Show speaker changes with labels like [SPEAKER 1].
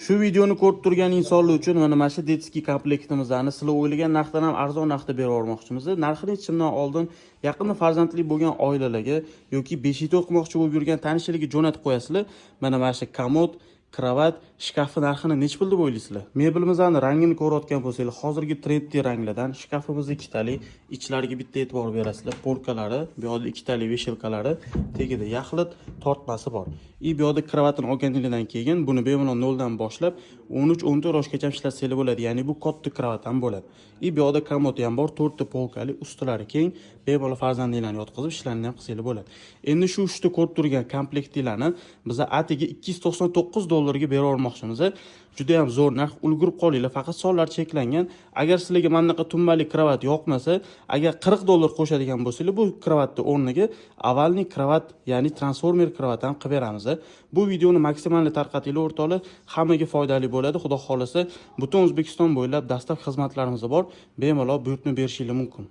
[SPEAKER 1] Shu videoni ko'rib turgan insonlar uchun mana shu detskiy komplektimizni sizlar o'ylagan narxdan ham arzon narxda berib yubormoqchimiz. Narxini aytishimdan oldin yaqinda farzandli bo'lgan oilalarga yoki beshikda o'qimoqchi bo'lib yurgan tanishlariga jo'natib qo'yasizlar. Mana shu komod, kravat, shkafi narxini nech pul deb o'ylaysizlar? Mebelimizni rangini ko'rayotgan bo'lsangiz, hozirgi trendli ranglardan shkafimiz ikkitali, ichlariga bitta e'tibor berasizlar. Polkalari, bu yerda ikkitali veshelkalari, tagida yaxlit tortmasi bor. Bu yerda kravatini olganingizdan keyin buni bemalol noldan boshlab 13-14 yoshgacha ishlatsangiz bo'ladi. Ya'ni bu katta kravat ham bo'ladi. Bu yerda komod ham bor, 4 ta polkali, ustilari keng, bemalol farzandinglarni yotqizib ishlarini ham qilsangiz bo'ladi. Endi shu 3 ta ko'rib turgan komplektlarni biz atiga $299 berib yubormoqchimiz. Juda ham zo'r narx, ulgurib qolinglar, faqat sonlar cheklangan. Agar sizlarga mana bunaqa tumbali kravat yoqmasa, agar $40 qo'shadigan bo'lsangiz, bu kravatni o'rniga avalniy kravat, ya'ni transformer kravat ham qilib beramiz. Bu videoni maksimal tarqatinglar o'rtoqlar, hammaga foydali bo'ladi. Xudo xolasa, butun O'zbekiston bo'ylab dastlab xizmatlarimiz bor. Bemalol buyurtma berishingiz mumkin.